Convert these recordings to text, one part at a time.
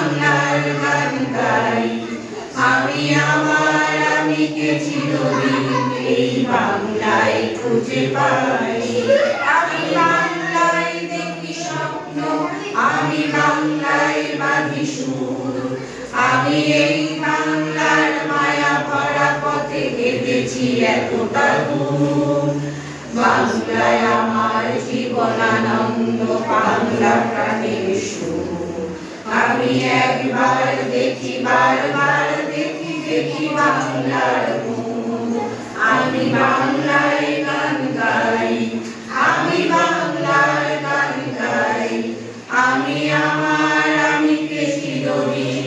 বাংলার গান গাই। আমি আমার আমিকে চিরদিন এই বাংলায় খুঁজে পাই। আমি বাংলায় দেখি স্বপ্ন, আমি বাংলায় বাঁধি সুর। আমি এই বাংলার মায়া ভরা পথে হেঁটেছি এতটা দূর। বাংলায় আমার জীবনানন্দ, বাংলা প্রাণের সুর। আমি একবার দেখি, বারবার দেখি, দেখি বাংলার মুখ। আমি বাংলায় গান গাই, আমি বাংলার গান গাই। আমি আমার আমিকে চিরদিন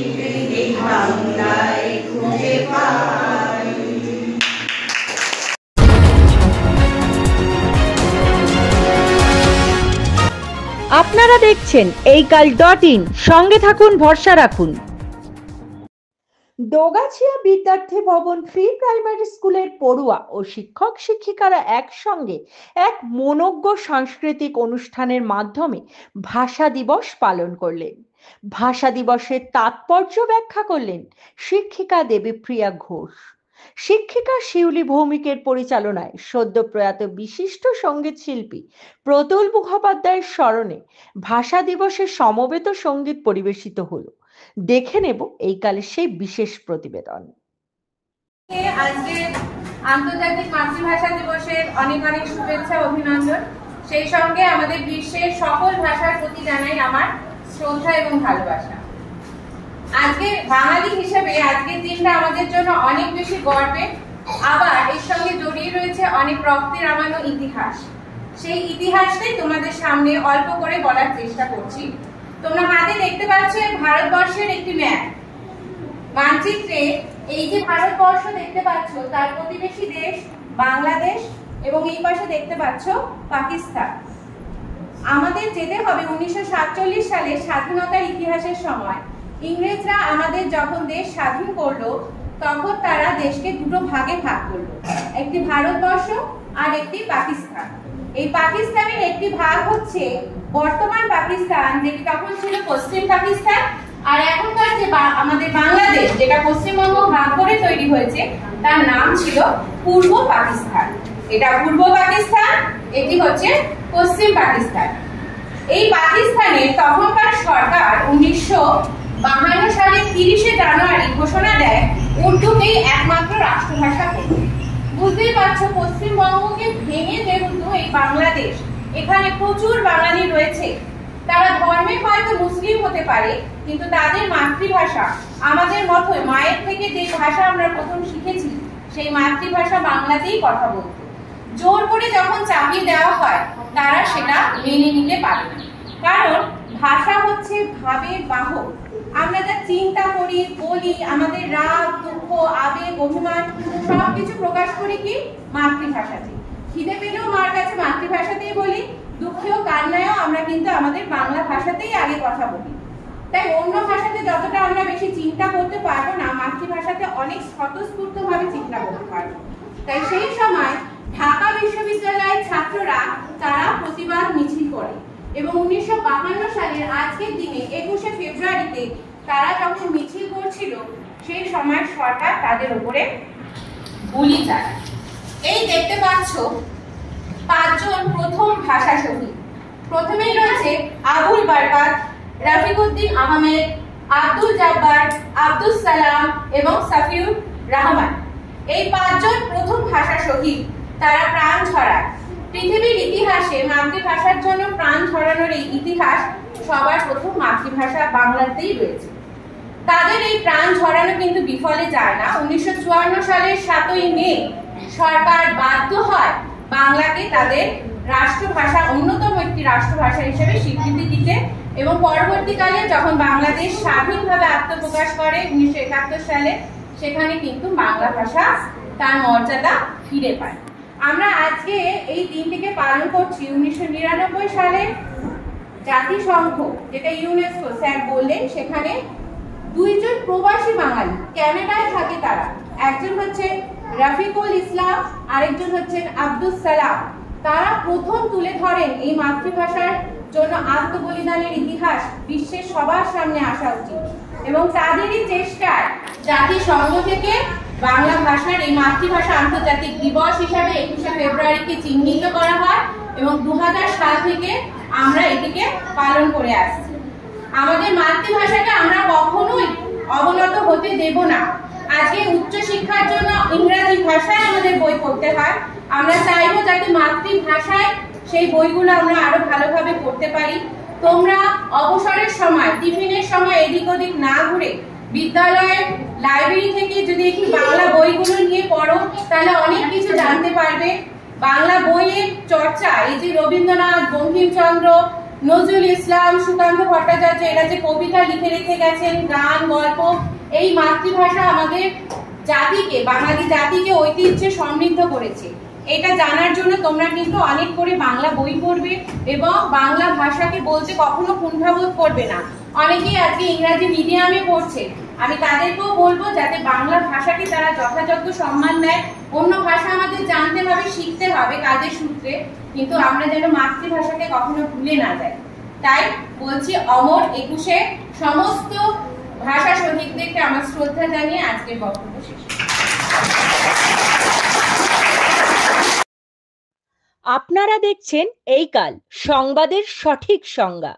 এই বাংলায় খুঁজে পাই। আপনারা দেখছেন এইকাল.in, সঙ্গে থাকুন, ভরসা রাখুন। ডোগাছিয়া বিদ্যার্থী ভবন প্রি প্রাইমারি স্কুলের পড়ুয়া ও শিক্ষক শিক্ষিকারা একসঙ্গে এক মনোজ্ঞ সাংস্কৃতিক অনুষ্ঠানের মাধ্যমে ভাষা দিবস পালন করলেন। ভাষা দিবসের তাৎপর্য ব্যাখ্যা করলেন শিক্ষিকা দেবীপ্রিয়া ঘোষ। শিক্ষিকা শিউলি ভৌমিকের পরিচালনায় সদ্য প্রয়াত বিশিষ্ট সঙ্গীত শিল্পী প্রতুল মুখোপাধ্যায়ের স্মরণে ভাষা দিবসে সমবেত সঙ্গীত পরিবেশিত হলো। দেখে নেব এই কালের সেই বিশেষ প্রতিবেদন। আজকে আন্তর্জাতিক মাতৃভাষা দিবসের অনেক অনেক শুভেচ্ছা, অভিনন্দন। সেই সঙ্গে আমাদের বিশ্বের সকল ভাষার প্রতি জানাই আমার শ্রদ্ধা এবং ভালোবাসা। আজকে বাঙালি হিসেবে আজকের দিনটা আমাদের জন্য অনেক বেশি গর্বের। আবার এর সঙ্গে জড়িয়ে রয়েছে অনেক রক্তে রাঙানো ইতিহাস। সেই ইতিহাসটাই তোমাদের সামনে অল্প করে বলার চেষ্টা করছি। তোমরা হাতে দেখতে পাচ্ছ ভারতবর্ষের একটি ম্যাপ। মানচিত্রে এই যে ভারতবর্ষ দেখতে পাচ্ছ, তার প্রতিবেশী দেশ বাংলাদেশ এবং এই পাশে দেখতে পাচ্ছ পাকিস্তান। আমাদের যেতে হবে 1947 সালে স্বাধীনতার ইতিহাসের সময়। ইংরেজরা আমাদের যখন দেশ স্বাধীন করলো, তখন তারা দেশকে দুটো ভাগে ভাগ করলো, একটি ভারতবর্ষ আর একটি পাকিস্তান। এই পাকিস্তানের একটি ভাগ হচ্ছে বর্তমান পাকিস্তান, যেটি তখন ছিল পশ্চিম পাকিস্তান, আর এখনকার যে আমাদের বাংলাদেশ, যেটা পশ্চিমবঙ্গ ভাগ করে তৈরি হয়েছে, তার নাম ছিল পূর্ব পাকিস্তান। এটা পূর্ব পাকিস্তান, এটি হচ্ছে পশ্চিম পাকিস্তান। এই পাকিস্তানের তখনকার সরকার 1952 সালের 30শে জানুয়ারি ঘোষণা দেয় উর্দুকেই একমাত্র রাষ্ট্রভাষা করবে। বুঝতেই পারছো, পশ্চিমবঙ্গকে ভেঙে যেহেতু এই বাংলাদেশ, এখানে প্রচুর বাঙালি রয়েছে। তারা ধর্মে হয়তো মুসলিম হতে পারে, কিন্তু তাদের মাতৃভাষা আমাদের মতোই মায়ের থেকে যে ভাষা আমরা প্রথম শিখেছি, সেই মাতৃভাষা বাংলাতেই কথা বলতো। জোর করে যখন চাপিয়ে দেওয়া হয়, তারা সেটা মেনে নিতে পারে না। কারণ ভাষা হচ্ছে ভাবের বাহক। আমরা যা চিন্তা করি, বলি, আমাদের রাগ, দুঃখ, আবেগ, অভিমান সবকিছু প্রকাশ করি কি মাতৃভাষাতে। খিদে পেলেও মার কাছে মাতৃভাষাতেই বলি, দুঃখেও কান্নায়ও আমরা কিন্তু আমাদের বাংলা ভাষাতেই আগে কথা বলি। তাই অন্য ভাষাতে যতটা আমরা বেশি চিন্তা করতে পারবো না, মাতৃভাষাতে অনেক স্বতঃস্ফূর্তভাবে চিন্তা করতে পারবো। তাই সেই সময় ঢাকা বিশ্ববিদ্যালয়ের ছাত্ররা তারা প্রতিবাদ মিছিল করে এবং 1952 সালের আজকের দিনে 21শে ফেব্রুয়ারিতে তারা যখন মিছিল করছিল, সেই সময় সরকার তাদের উপরে গুলি চালায়। এই দেখতে পাচ্ছ 5 জন প্রথম ভাষা শহীদ। প্রথমেই রয়েছে আবুল বারকাত, রফিকুদ্দিন আহমেদ, আব্দুল জব্বার, আব্দুল সালাম এবং সাফিউর রহমান। এই 5 জন প্রথম ভাষা শহীদ, তারা প্রাণ ঝরায়। পৃথিবীর ইতিহাসে মাতৃভাষার জন্য প্রাণ ঝরানোর এই ইতিহাস সবার প্রথম মাতৃভাষা বাংলাতেই রয়েছে। তাদের এই প্রাণ ঝরানো কিন্তু বিফলে যায় না। 1954 সালের 7ই মে সরকার বাধ্য হয় বাংলাকে তাদের রাষ্ট্রভাষা, অন্যতম একটি রাষ্ট্রভাষা হিসেবে স্বীকৃতি দিতে, এবং পরবর্তীকালে যখন বাংলাদেশ স্বাধীনভাবে আত্মপ্রকাশ করে 1971 সালে, সেখানে কিন্তু বাংলা ভাষা তার মর্যাদা ফিরে পায়। আমরা আজকে এই দিনটিকে পালন করছি 1999 সালে জাতিসংঘ, যেটা ইউনেস্কো স্যার বললেন, সেখানে 2 জন প্রবাসী বাঙালি কানাডায় থাকে। তারা একজন হচ্ছে রফিকুল ইসলাম, আরেকজন হচ্ছেন আব্দুল সালাম। তারা প্রথম তুলে ধরেন এই মাতৃভাষার জন্য আত্মবলিদানের ইতিহাস বিশ্বের সবার সামনে আসা উচিত। এবং তাদেরই চেষ্টায় জাতিসংঘ থেকে বাংলা ভাষার এই মাতৃভাষা আন্তর্জাতিক দিবস হিসাবে 21শে ফেব্রুয়ারিকে চিহ্নিত করা হয় এবং 2000 সাল থেকে আমরা এটিকে পালন করে আসছি। আমাদের মাতৃভাষাকে আমরা কখনোই অবনত হতে দেব না। আজকে উচ্চ শিক্ষার জন্য ইংরেজি ভাষায় আমাদের বই পড়তে হয়, আমরা চাইবো যাতে মাতৃভাষায় সেই বইগুলো আমরা আরো ভালোভাবে পড়তে পারি। তোমরা অবসরের সময়, টিফিনের সময় এদিক ওদিক না ঘুরে বিদ্যালয়ের লাইব্রেরি থেকে যদি একটু বাংলা বইগুলো নিয়ে পড়ো তাহলে অনেক কিছু জানতে পারবে। বাংলা বইয়ের চর্চা, এই যে রবীন্দ্রনাথ, বঙ্কিমচন্দ্র, নজরুল ইসলাম, সুকান্ত ভট্টাচার্য এরা যে কবিতা লিখে রেখে গেছেন, গান, গল্প, এই মাতৃভাষা আমাদের জাতিকে, বাঙালি জাতিকে ঐতিহ্যে সমৃদ্ধ করেছে। এটা জানার জন্য তোমরা কিন্তু অনেক করে বাংলা বই পড়বে এবং বাংলা ভাষাকে বলতে কখনো কুণ্ঠাবোধ করবে না। অনেকেই আজকে ইংরাজি মিডিয়ামে পড়ছে, আমি তাদেরকেও বলবো যাতে বাংলা ভাষাকে তারা যথাযথ সম্মান দেয়। অন্য ভাষা আমাদের জানতে হবে, শিখতে হবে কাজের সূত্রে, কিন্তু আমরা যেন মাতৃভাষাকে কখনো ভুলে না যাই। তাই বলছি, অমর 21শে সমস্ত ভাষা শহীদদেরকে আমার শ্রদ্ধা জানিয়ে আজকের বক্তব্য শেষ। আপনারা দেখছেন এই কাল, সংবাদের সঠিক সংজ্ঞা।